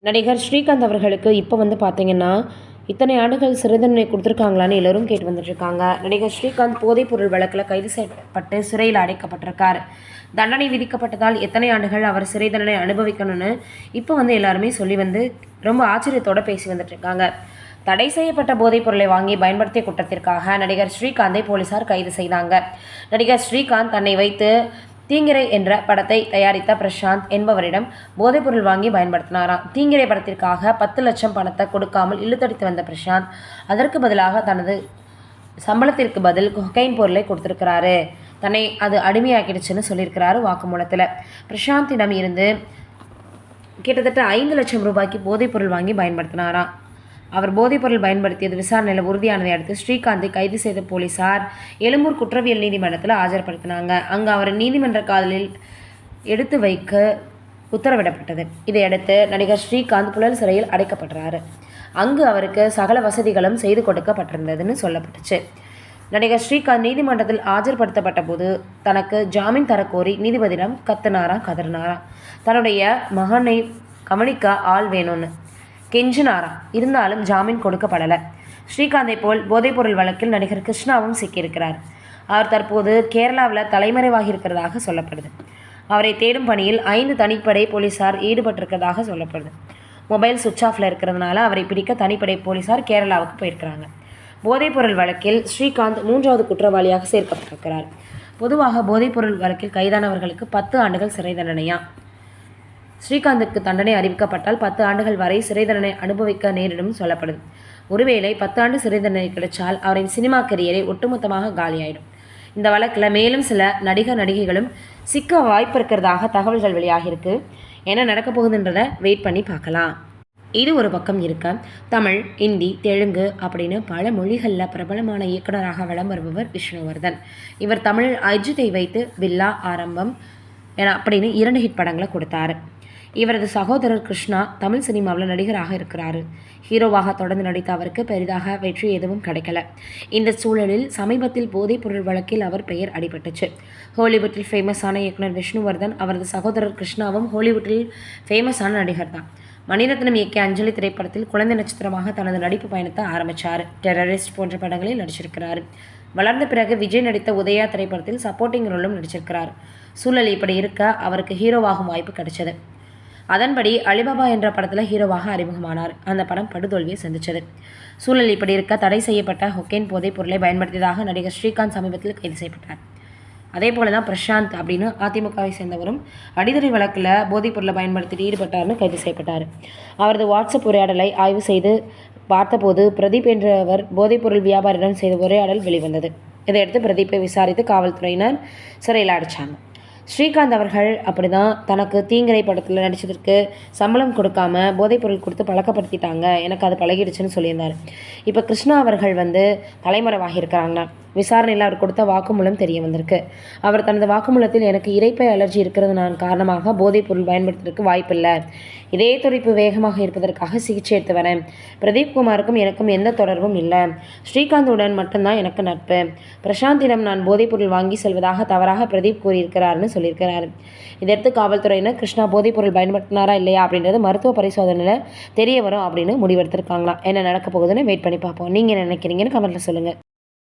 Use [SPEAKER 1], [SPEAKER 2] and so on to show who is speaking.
[SPEAKER 1] நடிகர் ஸ்ரீகாந்த் அவர்களுக்கு இப்போ பார்த்தீங்கன்னா, இத்தனை ஆண்டுகள் சிறை தண்டனை கொடுத்துருக்காங்களான்னு எல்லோரும் கேட்டு வந்துட்டுருக்காங்க. நடிகர் ஸ்ரீகாந்த் போதைப்பொருள் வழக்கில் கைது செய்யப்பட்டு சிறையில் அடைக்கப்பட்டிருக்கார். தண்டனை விதிக்கப்பட்டதால் எத்தனை ஆண்டுகள் அவர் சிறை தண்டனை அனுபவிக்கணும்னு இப்போ எல்லாருமே சொல்லி ரொம்ப ஆச்சரியத்தோடு பேசி வந்துட்டுருக்காங்க. தடை செய்யப்பட்ட போதைப் பொருளை வாங்கி பயன்படுத்திய குற்றத்திற்காக நடிகர் ஸ்ரீகாந்தை போலீசார் கைது செய்தாங்க. நடிகர் ஸ்ரீகாந்த் தன்னை வைத்து தீங்கிரை என்ற படத்தை தயாரித்த பிரசாந்த் என்பவரிடம் போதைப்பொருள் வாங்கி பயன்படுத்தினாராம். தீங்கிரை படத்திற்காக 10 லட்சம் பணத்தை கொடுக்காமல் இழுத்தடித்து வந்த பிரசாந்த் அதற்கு பதிலாக தனது சம்பளத்திற்கு பதில் கொக்கைன் பொருளை கொடுத்துருக்கிறாரு. தன்னை அது அடிமையாக்கிடுச்சுன்னு சொல்லியிருக்கிறாரு வாக்குமூலத்தில். பிரசாந்திடம் இருந்து கிட்டத்தட்ட 5 லட்சம் ரூபாய்க்கு போதைப்பொருள் வாங்கி பயன்படுத்தினாராம். அவர் போதைப்பொருள் பயன்படுத்தியது விசாரணையில் உறுதியானதை அடுத்து ஸ்ரீகாந்தை கைது செய்த போலீசார் எழும்பூர் குற்றவியல் நீதிமன்றத்தில் ஆஜர்படுத்தினாங்க. அங்கு அவர் நீதிமன்ற காதலில் எடுத்து வைக்க உத்தரவிடப்பட்டது. இதையடுத்து நடிகர் ஸ்ரீகாந்த் புழல் சிறையில் அடைக்கப்படுறாரு. அங்கு அவருக்கு சகல வசதிகளும் செய்து கொடுக்கப்பட்டிருந்ததுன்னு சொல்லப்பட்டுச்சு. நடிகர் ஸ்ரீகாந்த் நீதிமன்றத்தில் ஆஜர்படுத்தப்பட்ட போது தனக்கு ஜாமீன் தரக்கோரி நீதிபதியிடம் கதறினாராம். தன்னுடைய மகனை கவனிக்க ஆள் வேணும்னு கெஞ்சினாராம். இருந்தாலும் ஜாமீன் கொடுக்கப்படலை. ஸ்ரீகாந்தை போல் போதைப்பொருள் வழக்கில் நடிகர் கிருஷ்ணாவும் சிக்கியிருக்கிறார். அவர் தற்போது கேரளாவில் தலைமறைவாகி இருக்கிறதாக சொல்லப்படுது. அவரை தேடும் பணியில் 5 தனிப்படை போலீசார் ஈடுபட்டிருக்கிறதாக சொல்லப்படுது. மொபைல் சுவிட்ச் ஆஃபில் இருக்கிறதுனால அவரை பிடிக்க தனிப்படை போலீசார் கேரளாவுக்கு போயிருக்கிறாங்க. போதைப்பொருள் வழக்கில் ஸ்ரீகாந்த் 3வது குற்றவாளியாக சேர்க்கப்பட்டிருக்கிறார். பொதுவாக போதைப்பொருள் வழக்கில் கைதானவர்களுக்கு 10 ஆண்டுகள் சிறை தண்டனையா. ஸ்ரீகாந்துக்கு தண்டனை அறிவிக்கப்பட்டால் 10 ஆண்டுகள் வரை சிறை தண்டனை அனுபவிக்க நேரிடும் சொல்லப்படுது. ஒருவேளை 10 ஆண்டு சிறை தண்டனை கிடைச்சால் அவரின் சினிமா கரியரை ஒட்டுமொத்தமாக காலியாயிடும். இந்த வழக்கில் மேலும் சில நடிகைகளும் சிக்க வாய்ப்பு இருக்கிறதாக தகவல்கள் வெளியாகிருக்கு. என்ன நடக்க போகுதுன்றதை வெயிட் பண்ணி பார்க்கலாம். இது ஒரு பக்கம் இருக்க, தமிழ், இந்தி, தெலுங்கு அப்படின்னு பல மொழிகளில் பிரபலமான இயக்குநராக வலம் வருபவர் விஷ்ணுவர்தன். இவர் தமிழில் அஜித்தை வைத்து வில்லா, ஆரம்பம் அப்படின்னு 2 ஹிட் படங்களை கொடுத்தாரு. இவரது சகோதரர் கிருஷ்ணா தமிழ் சினிமாவில் நடிகராக இருக்கிறாரு. ஹீரோவாக தொடர்ந்து நடித்த அவருக்கு பெரிதாக வெற்றி எதுவும் கிடைக்கல. இந்த சூழலில் சமீபத்தில் போதைப்பொருள் வழக்கில் அவர் பெயர் அடிபட்டுச்சு. ஹாலிவுட்டில் ஃபேமஸான இயக்குனர் விஷ்ணுவர்தன், அவரது சகோதரர் கிருஷ்ணாவும் ஹாலிவுட்டில் ஃபேமஸான நடிகர் தான். மணிரத்னம் இயக்கிய அஞ்சலி திரைப்படத்தில் குழந்தை நட்சத்திரமாக தனது நடிப்பு பயணத்தை ஆரம்பித்தார். டெரரிஸ்ட் போன்ற படங்களில் நடிச்சிருக்கிறார். வளர்ந்த பிறகு விஜய் நடித்த உதயா திரைப்படத்தில் சப்போர்ட்டிங் ரோலும் நடிச்சிருக்கிறார். சூழல் இப்படி இருக்க அவருக்கு ஹீரோவாகும் வாய்ப்பு கிடைச்சது. அதன்படி அலிபாபா என்ற படத்தில் ஹீரோவாக அறிமுகமானார். அந்த படம் படுதோல்வியை சந்தித்தது. சூழல் இப்படி இருக்க தடை செய்யப்பட்ட கொக்கைன் போதைப் பொருளை பயன்படுத்தியதாக நடிகர் ஸ்ரீகாந்த் சமீபத்தில் கைது செய்யப்பட்டார். அதே போல தான் பிரசாந்த் அப்படின்னு அதிமுகவை சேர்ந்தவரும் அடிதடி வழக்கில் போதைப் பொருளை பயன்படுத்திட்டு ஈடுபட்டார்னு கைது செய்யப்பட்டார். அவரது வாட்ஸ்அப் உரையாடலை ஆய்வு செய்து பார்த்தபோது பிரதீப் என்றவர் போதைப்பொருள் வியாபாரியிடம் செய்த உரையாடல் வெளிவந்தது. இதையடுத்து பிரதீப்பை விசாரித்து காவல்துறையினர் சிறையில் அடைச்சாங்க. ஸ்ரீகாந்த் அவர்கள் அப்படி தான் தனக்கு தீங்கிரை படத்தில் நடித்ததற்கு சம்பளம் கொடுக்காம போதைப்பொருள் கொடுத்து பழக்கப்படுத்திட்டாங்க, எனக்கு அது பழகிடுச்சுன்னு சொல்லியிருந்தார். இப்போ கிருஷ்ணா அவர்கள் தலைமறைவாகி இருக்கிறாங்க. விசாரணையில் அவர் கொடுத்த வாக்குமூலம் தெரிய வந்திருக்கு. அவர் தனது வாக்குமூலத்தில் எனக்கு இரைப்பை அலர்ஜி இருக்கிறது காரணமாக போதைப் பொருள் பயன்படுத்துவதற்கு வாய்ப்பில்லை. இதே துடிப்பு வேகமாக இருப்பதற்காக சிகிச்சை எடுத்து வரேன். பிரதீப் குமாருக்கும் எனக்கும் எந்த தொடர்பும் இல்லை. ஸ்ரீகாந்துடன் மட்டும்தான் எனக்கு நட்பு. பிரசாந்திடம் நான் போதைப்பொருள் வாங்கி செல்வதாக தவறாக பிரதீப் கூறியிருக்கிறாருன்னு சொல்லியிருக்கிறாரு. இதையடுத்து காவல்துறையினர் கிருஷ்ணா போதைப்பொருள் பயன்படுத்தினாரா இல்லையா அப்படின்றது மருத்துவ பரிசோதனையில் தெரிய வரும் அப்படின்னு முடிவெடுத்திருக்காங்களாம். என்ன நடக்க போகுதுன்னு வெயிட் பண்ணி பார்ப்போம். நீங்கள் என்ன நினைக்கிறீங்கன்னு கமெண்ட்டில் சொல்லுங்கள்.